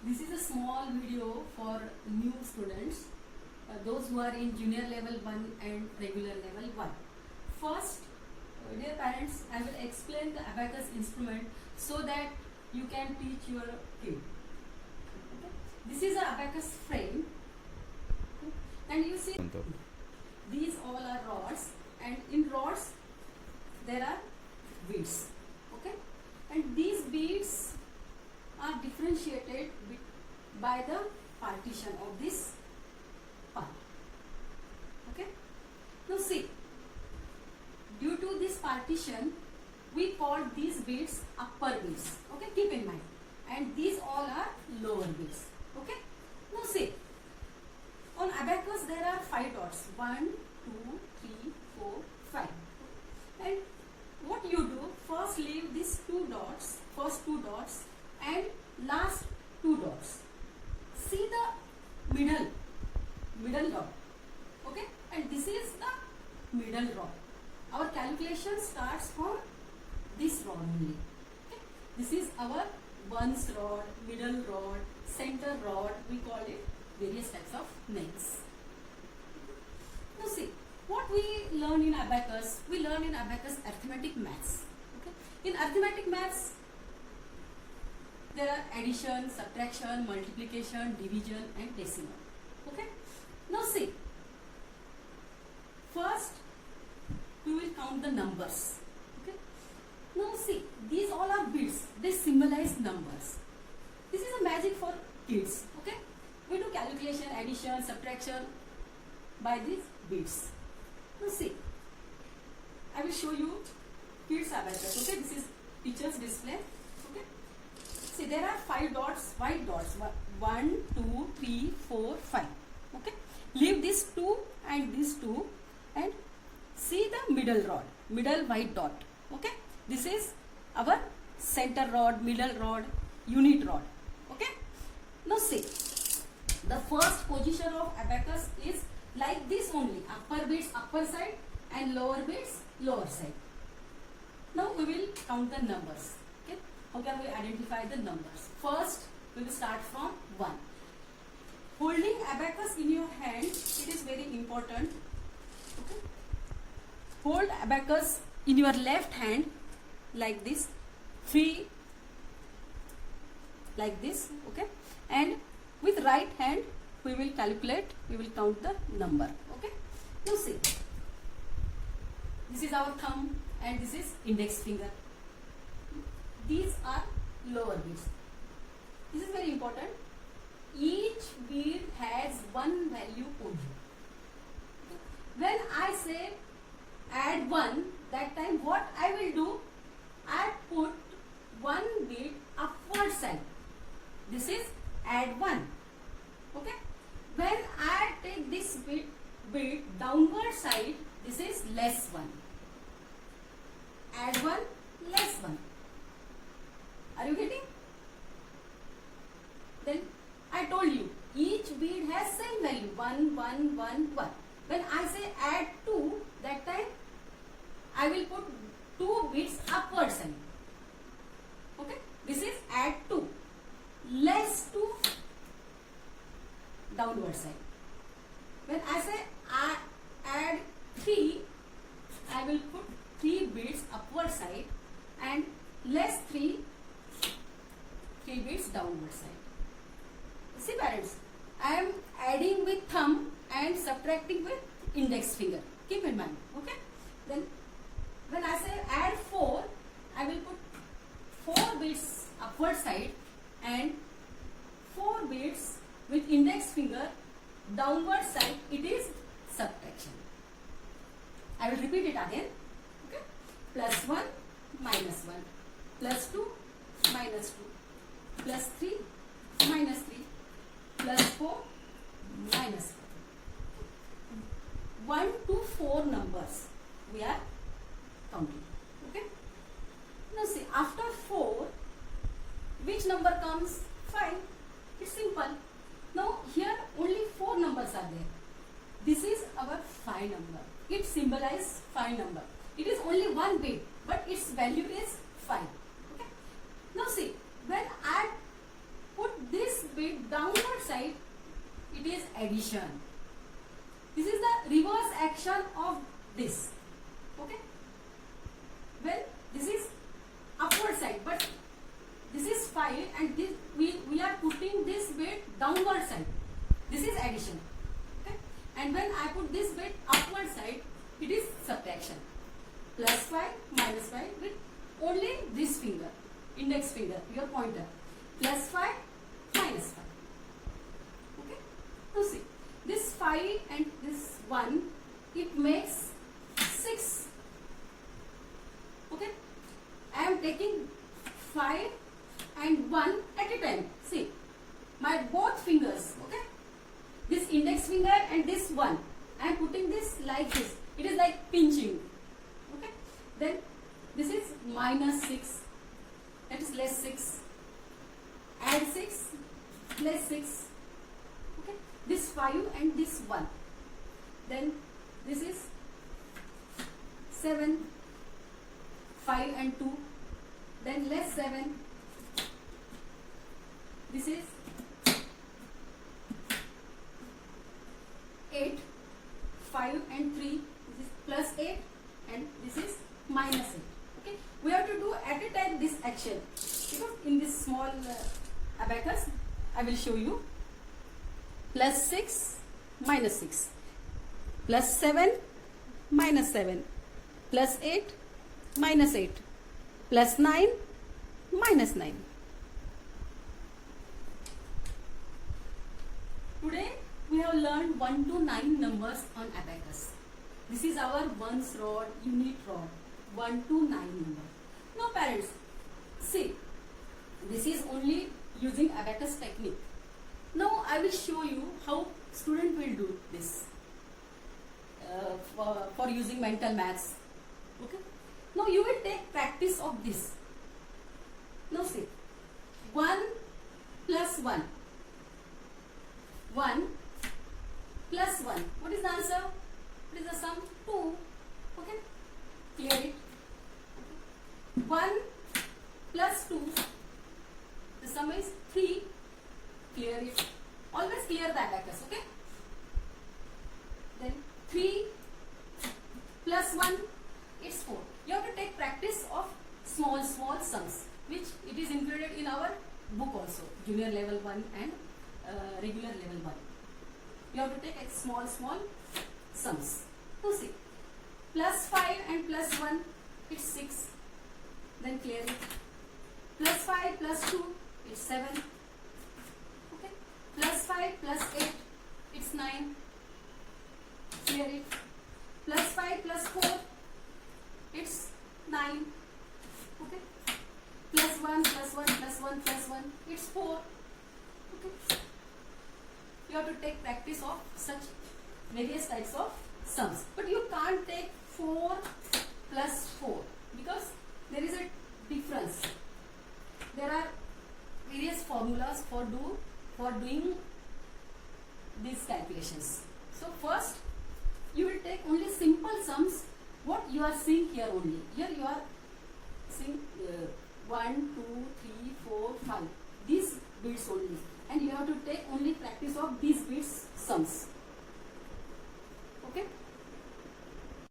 This is a small video for new students, those who are in junior level 1 and regular level 1. First, dear parents, I will explain the abacus instrument so that you can teach your kid. Okay? This is a abacus frame, and you see these all are rods, and in rods there are beads. Okay, and these beads are differentiated by the partition of this part. Okay, now see, due to this partition we call these beads upper beads. Okay, keep in mind, and these all are lower beads. Okay, now see, on abacus there are 5 dots, 1 2 3 4 5, and what you do, first leave these first two dots and last 2 dots. See the middle dot. Okay, and this is the middle rod. Our calculation starts from this rod only. Okay, this is our ones rod, middle rod, center rod. We call it various types of names. Now see, what we learn in abacus? We learn in abacus arithmetic maths. Okay, in arithmetic maths there are addition, subtraction, multiplication, division and decimal. Okay, now see, first we will count the numbers. Okay, now see, these all are bits, they symbolize numbers. This is a magic for kids. Okay, we do calculation, addition, subtraction by these bits. Now see, I will show you kids abacus. Okay, this is teacher's display. Okay, see, there are 5 dots, white dots, 1 2 3 4 5. Okay, leave these 2 and these 2 and see the middle rod, middle white dot. Okay, this is our center rod, middle rod, unit rod. Okay, now see, the first position of abacus is like this only, upper beads upper side and lower beads lower side. Now we will count the numbers. Okay, how can we identify the numbers? First we will start from 1. Holding abacus in your hand, it is very important. Okay, hold abacus in your left hand like this, 3 like this. Okay, and with right hand we will calculate, we will count the number. Okay, now see, this is our thumb and this is index finger. These are lower beads. This is very important. Each bead has one value only. When I say add 1, that time what I will do, I put one bead upward side. This is add 1. Okay, when I take this bead downward side, this is less 1. Add 1, less 1. Are you getting? Then I told you, each bead has same value, 1 1 1 1. When I say add 2, that time I will put 2 beads upward side. Okay, this is add 2, less 2 downward side. When I say I add 3, I will put 3 beads upward side and less 3 beads downward side. See parents, I am adding with thumb and subtracting with index finger. Keep in mind. Okay, then when I say add 4, I will put 4 beads upward side and 4 beads with index finger downward side. It is subtraction. I will repeat it again. Okay, plus 1 minus 1, plus 2 minus 2, plus 3 minus 3, plus 4 minus 4. 1 to 4 numbers we are counting. Okay, now see, after 4 which number comes? 5. It's simple. Now here only 4 numbers are there. This is our 5 number. It symbolizes 5 number. It is only one bit, but its value is 5. Okay, now see, when I put this bit bit downward side, it is addition. This is the reverse action of this. Okay. Well, this is upward side, but this is 5 and this we are putting this bit downward side. This is addition. Okay. And when I put this bit upward side, it is subtraction. Plus 5 minus 5 with only this finger, index finger, your pointer. Plus 5 minus 5. Okay. Now see, this 5 and this 1, it makes 6. Okay. I am taking 5 and 1 at a time. See, my both fingers. Okay. This index finger and this 1. I am putting this like this. It is like pinching. Okay. Then this is minus 6. That is less 6. Add 6 plus 6. Okay. This 5 and this 1. Then this is 7. 5 and 2. Then less 7. This is 8. 5 and 3. This is plus 8 and this is minus 8. Okay. We have to do at a time this action. Because in this small abacus, I will show you. Plus 6 minus 6. Plus 7 minus 7. Plus 8 minus 8. Plus 9 minus 9. Today we have learned 1 to 9 numbers on abacus. This is our ones rod, unit rod, 1 to 9 number. Now parents, see, this is only using abacus technique. Now I will show you how student will do this for using mental maths. Okay. Now you will take practice of this. Now see, 1 plus 1. 1 plus 1. What is the answer? What is the sum? 2. Okay. Clear it. Okay. 1 plus 2. The sum is 3. Clear it. Always clear the abacus. Okay. Then 3 plus 1. It's 4. You have to take practice of small sums, which it is included in our book also. Junior level 1 and regular level 1. You have to take small sums. Now see, plus 5 and plus 1, it's 6. Then clear it. Plus 5 plus 2, it's 7. Okay. Plus 5 plus 8, it's 9. Clear it. Plus 5 plus 4, it's 9. Okay. Plus 1 plus 1 plus 1 plus 1, it's 4. Okay. You have to take practice of such various types of sums. But you can't take 4 plus 4 because there is a difference. There are various formulas for doing these calculations. So first you will take only simple sums. What you are seeing here only. Here you are seeing 1, 2, 3, 4, 5. These bits only. And you have to take only practice of these bits sums. Okay.